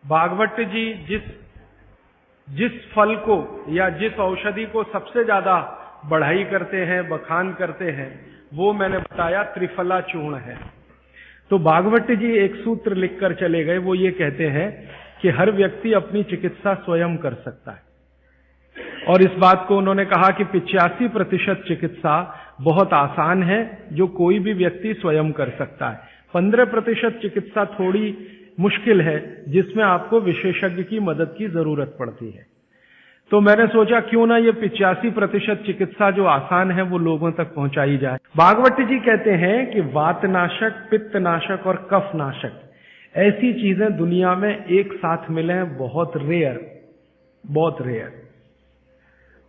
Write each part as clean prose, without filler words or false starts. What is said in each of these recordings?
भागवत जी जिस फल को या जिस औषधि को सबसे ज्यादा बढ़ाई करते हैं, बखान करते हैं, वो मैंने बताया त्रिफला चूर्ण है। तो भागवत जी एक सूत्र लिखकर चले गए, वो ये कहते हैं कि हर व्यक्ति अपनी चिकित्सा स्वयं कर सकता है। और इस बात को उन्होंने कहा कि 85% चिकित्सा बहुत आसान है, जो कोई भी व्यक्ति स्वयं कर सकता है। 15% चिकित्सा थोड़ी मुश्किल है, जिसमें आपको विशेषज्ञ की मदद की जरूरत पड़ती है। तो मैंने सोचा क्यों ना ये 85% चिकित्सा जो आसान है वो लोगों तक पहुंचाई जाए। भागवत जी कहते हैं कि वातनाशक, पित्तनाशक और कफनाशक ऐसी चीजें दुनिया में एक साथ मिले हैं, बहुत रेयर, बहुत रेयर।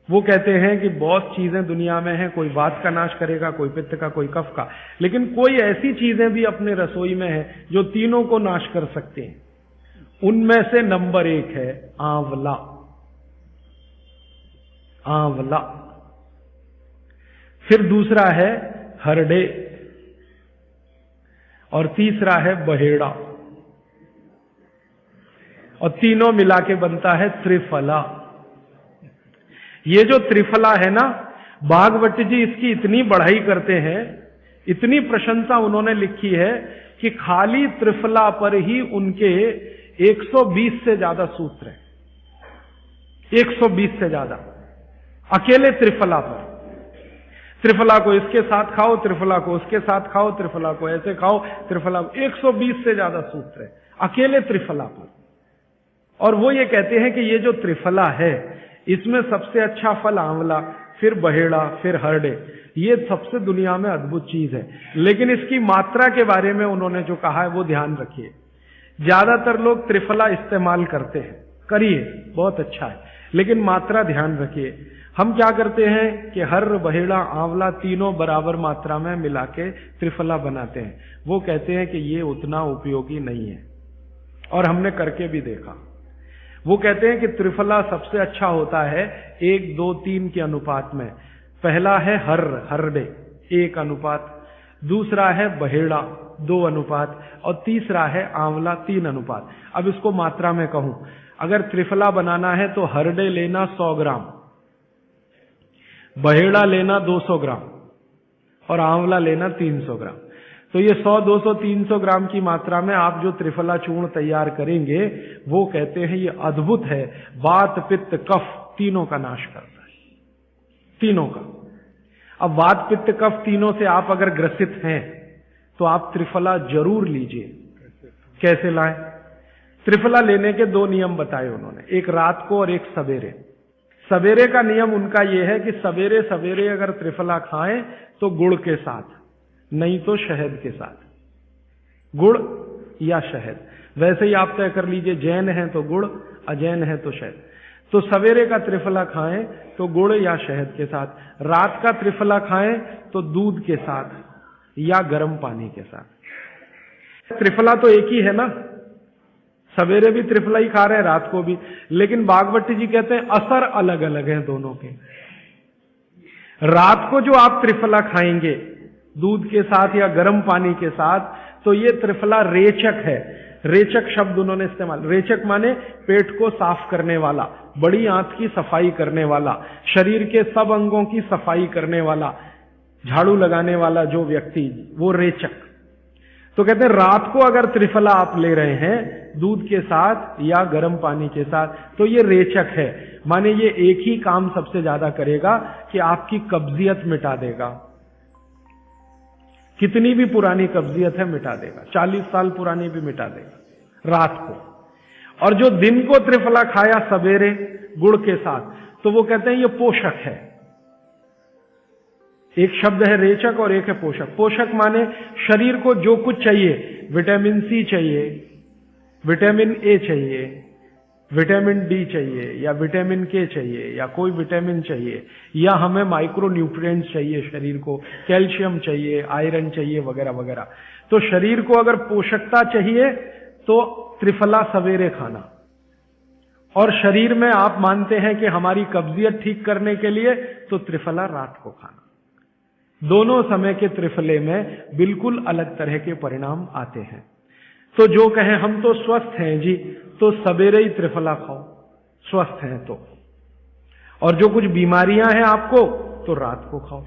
वो कहते हैं कि बहुत चीजें दुनिया में हैं, कोई वात का नाश करेगा, कोई पित्त का, कोई कफ का, लेकिन कोई ऐसी चीजें भी अपने रसोई में है जो तीनों को नाश कर सकते हैं। उनमें से नंबर 1 है आंवला। आंवला। फिर दूसरा है हरडे और तीसरा है बहेड़ा, और तीनों मिला के बनता है त्रिफला। ये जो त्रिफला है ना, भागवत जी इसकी इतनी बढ़ाई करते हैं, इतनी प्रशंसा उन्होंने लिखी है कि खाली त्रिफला पर ही उनके 120 से ज्यादा सूत्र हैं। 120 से ज्यादा अकेले त्रिफला पर। त्रिफला को इसके साथ खाओ, त्रिफला को उसके साथ खाओ, त्रिफला को ऐसे खाओ, त्रिफला 120 से ज्यादा सूत्र है अकेले त्रिफला पर। और वो ये कहते हैं कि ये जो त्रिफला है, इसमें सबसे अच्छा फल आंवला, फिर बहेड़ा, फिर हरडे। ये सबसे दुनिया में अद्भुत चीज है। लेकिन इसकी मात्रा के बारे में उन्होंने जो कहा है वो ध्यान रखिए। ज्यादातर लोग त्रिफला इस्तेमाल करते हैं, करिए, बहुत अच्छा है, लेकिन मात्रा ध्यान रखिए। हम क्या करते हैं कि हर, बहेड़ा, आंवला तीनों बराबर मात्रा में मिला के त्रिफला बनाते हैं। वो कहते हैं कि ये उतना उपयोगी नहीं है, और हमने करके भी देखा। वो कहते हैं कि त्रिफला सबसे अच्छा होता है 1, 2, 3 के अनुपात में। पहला है हरडे 1 अनुपात, दूसरा है बहेड़ा 2 अनुपात, और तीसरा है आंवला 3 अनुपात। अब इसको मात्रा में कहूं, अगर त्रिफला बनाना है तो हरडे लेना 100 ग्राम, बहेड़ा लेना 200 ग्राम और आंवला लेना 300 ग्राम। तो ये 100, 200, 300 ग्राम की मात्रा में आप जो त्रिफला चूर्ण तैयार करेंगे, वो कहते हैं ये अद्भुत है, वात, पित्त, कफ तीनों का नाश करता है, तीनों का। अब वात, पित्त, कफ तीनों से आप अगर ग्रसित हैं तो आप त्रिफला जरूर लीजिए। कैसे लाएं? त्रिफला लेने के 2 नियम बताए उन्होंने, एक रात को और एक सवेरे। सवेरे का नियम उनका यह है कि सवेरे सवेरे अगर त्रिफला खाएं तो गुड़ के साथ, नहीं तो शहद के साथ, गुड़ या शहद। वैसे ही आप तय कर लीजिए, जैन है तो गुड़, अजैन है तो शहद। तो सवेरे का त्रिफला खाएं तो गुड़ या शहद के साथ, रात का त्रिफला खाएं तो दूध के साथ या गर्म पानी के साथ। त्रिफला तो एक ही है ना, सवेरे भी त्रिफला ही खा रहे हैं, रात को भी, लेकिन भागवत जी कहते हैं असर अलग अलग है दोनों के। रात को जो आप त्रिफला खाएंगे दूध के साथ या गर्म पानी के साथ, तो ये त्रिफला रेचक है। रेचक शब्द उन्होंने इस्तेमाल, रेचक माने पेट को साफ करने वाला, बड़ी आंत की सफाई करने वाला, शरीर के सब अंगों की सफाई करने वाला, झाड़ू लगाने वाला जो व्यक्ति, वो रेचक। तो कहते हैं रात को अगर त्रिफला आप ले रहे हैं दूध के साथ या गर्म पानी के साथ, तो ये रेचक है, माने ये एक ही काम सबसे ज्यादा करेगा कि आपकी कब्जियत मिटा देगा। कितनी भी पुरानी कब्जियत है मिटा देगा, 40 साल पुरानी भी मिटा देगा रात को। और जो दिन को त्रिफला खाया सवेरे गुड़ के साथ, तो वो कहते हैं ये पोषक है। एक शब्द है रेचक और एक है पोषक। पोषक माने शरीर को जो कुछ चाहिए, विटामिन सी चाहिए, विटामिन ए चाहिए, विटामिन डी चाहिए, या विटामिन के चाहिए, या कोई विटामिन चाहिए, या हमें माइक्रो न्यूट्रिएंट्स चाहिए शरीर को, कैल्शियम चाहिए, आयरन चाहिए, वगैरह वगैरह। तो शरीर को अगर पोषकता चाहिए तो त्रिफला सवेरे खाना, और शरीर में आप मानते हैं कि हमारी कब्जियत ठीक करने के लिए तो त्रिफला रात को खाना। दोनों समय के त्रिफले में बिल्कुल अलग तरह के परिणाम आते हैं। तो जो कहें हम तो स्वस्थ हैं जी, तो सवेरे ही त्रिफला खाओ, स्वस्थ हैं तो। और जो कुछ बीमारियां हैं आपको, तो रात को खाओ।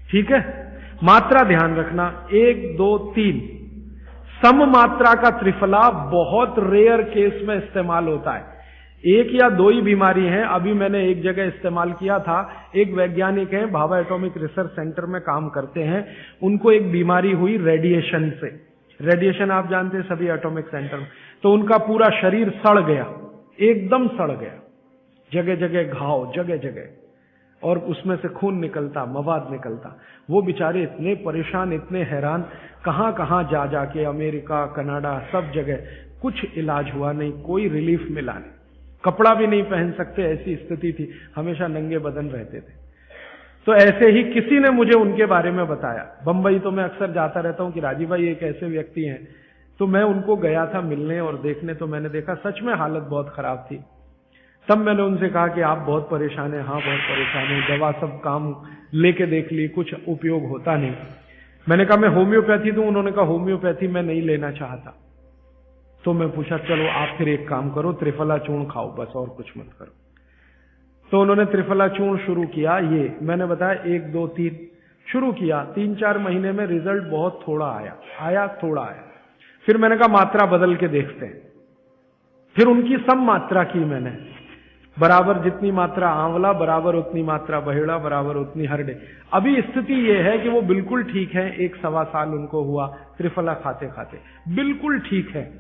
ठीक है? मात्रा ध्यान रखना, 1, 2, 3। सम मात्रा का त्रिफला बहुत रेयर केस में इस्तेमाल होता है। 1 या 2 ही बीमारी हैं। अभी मैंने एक जगह इस्तेमाल किया था, एक वैज्ञानिक हैं, भाभा एटॉमिक रिसर्च सेंटर में काम करते हैं, उनको एक बीमारी हुई रेडिएशन से। रेडिएशन आप जानते हैं सभी एटॉमिक सेंटर में। तो उनका पूरा शरीर सड़ गया, एकदम सड़ गया, जगह जगह घाव, जगह जगह, और उसमें से खून निकलता, मवाद निकलता। वो बेचारे इतने परेशान, इतने हैरान, कहां कहां जा जाके, अमेरिका, कनाडा, सब जगह, कुछ इलाज हुआ नहीं, कोई रिलीफ मिला नहीं। कपड़ा भी नहीं पहन सकते, ऐसी स्थिति थी, हमेशा नंगे बदन रहते थे। तो ऐसे ही किसी ने मुझे उनके बारे में बताया। बंबई तो मैं अक्सर जाता रहता हूं कि राजीव भाई एक ऐसे व्यक्ति हैं। तो मैं उनको गया था मिलने और देखने, तो मैंने देखा सच में हालत बहुत खराब थी। तब मैंने उनसे कहा कि आप बहुत परेशान हैं। हाँ, बहुत परेशान हूं, दवा सब काम लेके देख ली, कुछ उपयोग होता नहीं। मैंने कहा मैं होम्योपैथी दूं? उन्होंने कहा होम्योपैथी मैं नहीं लेना चाहता। तो मैं पूछा चलो आप फिर एक काम करो, त्रिफला चूर्ण खाओ बस, और कुछ मत करो। तो उन्होंने त्रिफला चूर्ण शुरू किया। ये मैंने बताया 1, 2, 3 शुरू किया। 3-4 महीने में रिजल्ट बहुत थोड़ा आया, थोड़ा आया। फिर मैंने कहा मात्रा बदल के देखते हैं। फिर उनकी सम मात्रा की मैंने, बराबर जितनी मात्रा आंवला, बराबर उतनी मात्रा बहेड़ा, बराबर उतनी हरडे। अभी स्थिति यह है कि वो बिल्कुल ठीक है। 1-1.25 साल उनको हुआ त्रिफला खाते खाते, बिल्कुल ठीक है,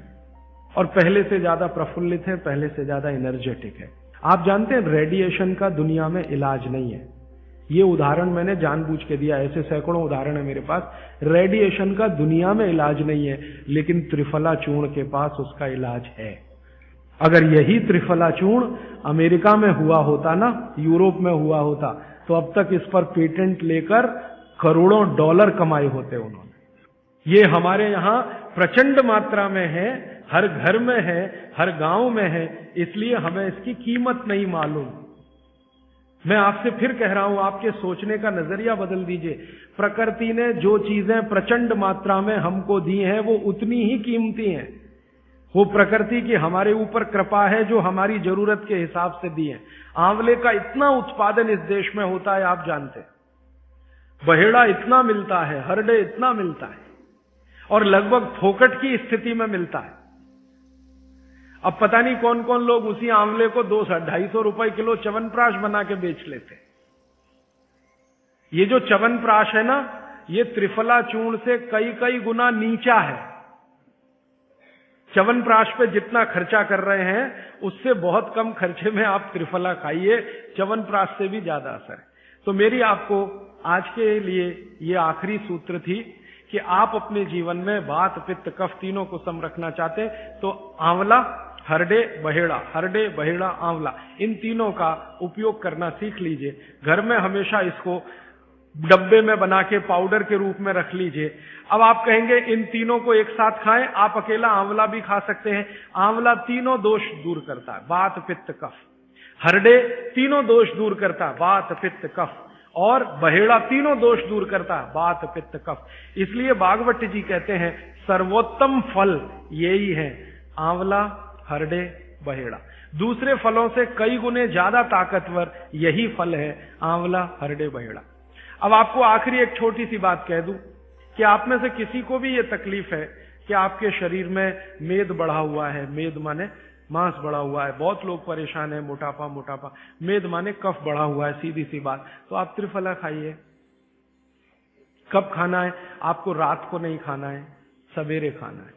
और पहले से ज्यादा प्रफुल्लित है, पहले से ज्यादा एनर्जेटिक है। आप जानते हैं रेडिएशन का दुनिया में इलाज नहीं है। ये उदाहरण मैंने जानबूझ के दिया, ऐसे सैकड़ों उदाहरण है मेरे पास। रेडिएशन का दुनिया में इलाज नहीं है, लेकिन त्रिफला चूर्ण के पास उसका इलाज है। अगर यही त्रिफला चूर्ण अमेरिका में हुआ होता ना, यूरोप में हुआ होता, तो अब तक इस पर पेटेंट लेकर करोड़ों डॉलर कमाए होते उन्होंने। ये हमारे यहां प्रचंड मात्रा में है, हर घर में है, हर गांव में है, इसलिए हमें इसकी कीमत नहीं मालूम। मैं आपसे फिर कह रहा हूं, आपके सोचने का नजरिया बदल दीजिए। प्रकृति ने जो चीजें प्रचंड मात्रा में हमको दी हैं, वो उतनी ही कीमती हैं। वो प्रकृति की हमारे ऊपर कृपा है, जो हमारी जरूरत के हिसाब से दी है। आंवले का इतना उत्पादन इस देश में होता है, आप जानते हैं। बहेड़ा इतना मिलता है, हरडे इतना मिलता है, और लगभग फोकट की स्थिति में मिलता है। अब पता नहीं कौन कौन लोग उसी आंवले को 200-250 रुपए किलो च्यवनप्राश बना के बेच लेते। ये जो च्यवनप्राश है ना, ये त्रिफला चूर्ण से कई गुना नीचा है। च्यवनप्राश पे जितना खर्चा कर रहे हैं, उससे बहुत कम खर्चे में आप त्रिफला खाइए, च्यवनप्राश से भी ज्यादा असर है। तो मेरी आपको आज के लिए ये आखिरी सूत्र थी कि आप अपने जीवन में वात, पित्त, कफ तीनों को सम रखना चाहते हैं, तो आंवला, हरडे, बहेड़ा, हरडे, बहेड़ा, आंवला, इन तीनों का उपयोग करना सीख लीजिए। घर में हमेशा इसको डब्बे में बना के पाउडर के रूप में रख लीजिए। अब आप कहेंगे इन तीनों को एक साथ खाएं, आप अकेला आंवला भी खा सकते हैं। आंवला तीनों दोष दूर करता है, वात, पित्त, कफ। हरडे तीनों दोष दूर करता है, वात, पित्त, कफ। और बहेड़ा तीनों दोष दूर करता है, वात, पित्त, कफ। इसलिए भागवत जी कहते हैं सर्वोत्तम फल यही है, आंवला, हरडे, बहेड़ा। दूसरे फलों से कई गुने ज्यादा ताकतवर यही फल है, आंवला, हरडे, बहेड़ा। अब आपको आखिरी एक छोटी सी बात कह दूं कि आप में से किसी को भी ये तकलीफ है कि आपके शरीर में मेद बढ़ा हुआ है, मेद माने मांस बढ़ा हुआ है, बहुत लोग परेशान है, मोटापा, मेद माने कफ बढ़ा हुआ है, सीधी सी बात, तो आप त्रिफला खाइए। कब खाना है? आपको रात को नहीं खाना है, सवेरे खाना है।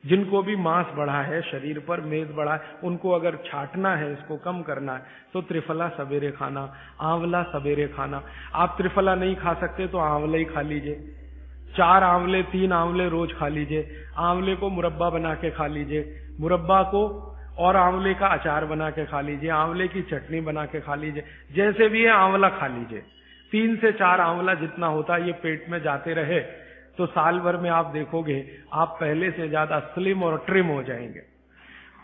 जिनको भी मांस बढ़ा है, शरीर पर मेद बढ़ा है, उनको अगर छाटना है, इसको कम करना है, तो त्रिफला सवेरे खाना, आंवला सवेरे खाना। आप त्रिफला नहीं खा सकते तो आंवला ही खा लीजिए। 4 आंवले, 3 आंवले रोज खा लीजिए। आंवले को मुरब्बा बना के खा लीजिए, मुरब्बा को और आंवले का अचार बना के खा लीजिए, आंवले की चटनी बना के खा लीजिए, जैसे भी है आंवला खा लीजिए। 3 से 4 आंवला जितना होता है, ये पेट में जाते रहे तो साल भर में आप देखोगे आप पहले से ज्यादा स्लिम और ट्रिम हो जाएंगे।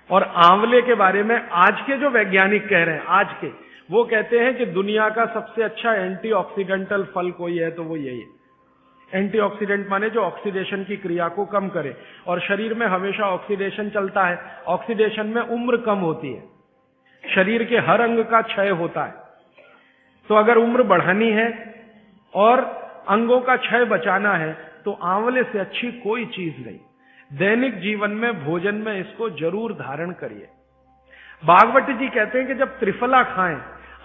और आंवले के बारे में आज के जो वैज्ञानिक कह रहे हैं, आज के, वो कहते हैं कि दुनिया का सबसे अच्छा एंटीऑक्सीडेंटल फल कोई है तो वो यही है। एंटीऑक्सीडेंट माने जो ऑक्सीडेशन की क्रिया को कम करे, और शरीर में हमेशा ऑक्सीडेशन चलता है। ऑक्सीडेशन में उम्र कम होती है, शरीर के हर अंग का क्षय होता है। तो अगर उम्र बढ़ानी है और अंगों का क्षय बचाना है तो आंवले से अच्छी कोई चीज नहीं। दैनिक जीवन में भोजन में इसको जरूर धारण करिए। भागवत जी कहते हैं कि जब त्रिफला खाएं,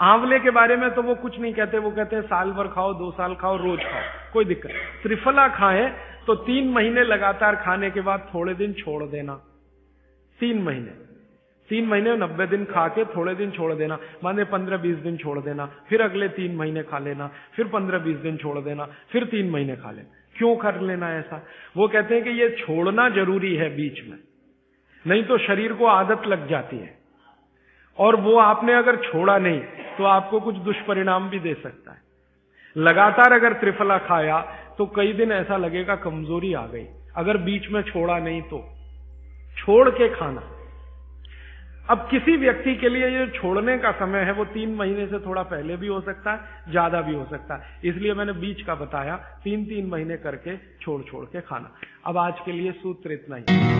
आंवले के बारे में तो वो कुछ नहीं कहते, वो कहते हैं साल भर खाओ, 2 साल खाओ, रोज खाओ, कोई दिक्कत नहीं। त्रिफला खाएं तो 3 महीने लगातार खाने के बाद थोड़े दिन छोड़ देना। 3 महीने 90 दिन खा के थोड़े दिन छोड़ देना, माने 15-20 दिन छोड़ देना, फिर अगले 3 महीने खा लेना, फिर 15-20 दिन छोड़ देना, फिर 3 महीने खा लेना। क्यों कर लेना ऐसा? वो कहते हैं कि ये छोड़ना जरूरी है बीच में, नहीं तो शरीर को आदत लग जाती है, और वो आपने अगर छोड़ा नहीं तो आपको कुछ दुष्परिणाम भी दे सकता है। लगातार अगर त्रिफला खाया तो कई दिन ऐसा लगेगा कमजोरी आ गई, अगर बीच में छोड़ा नहीं तो छोड़ के खाना। अब किसी व्यक्ति के लिए ये छोड़ने का समय है वो 3 महीने से थोड़ा पहले भी हो सकता है, ज्यादा भी हो सकता है, इसलिए मैंने बीच का बताया। 3-3 महीने करके छोड़ छोड़ के खाना। अब आज के लिए सूत्र इतना ही।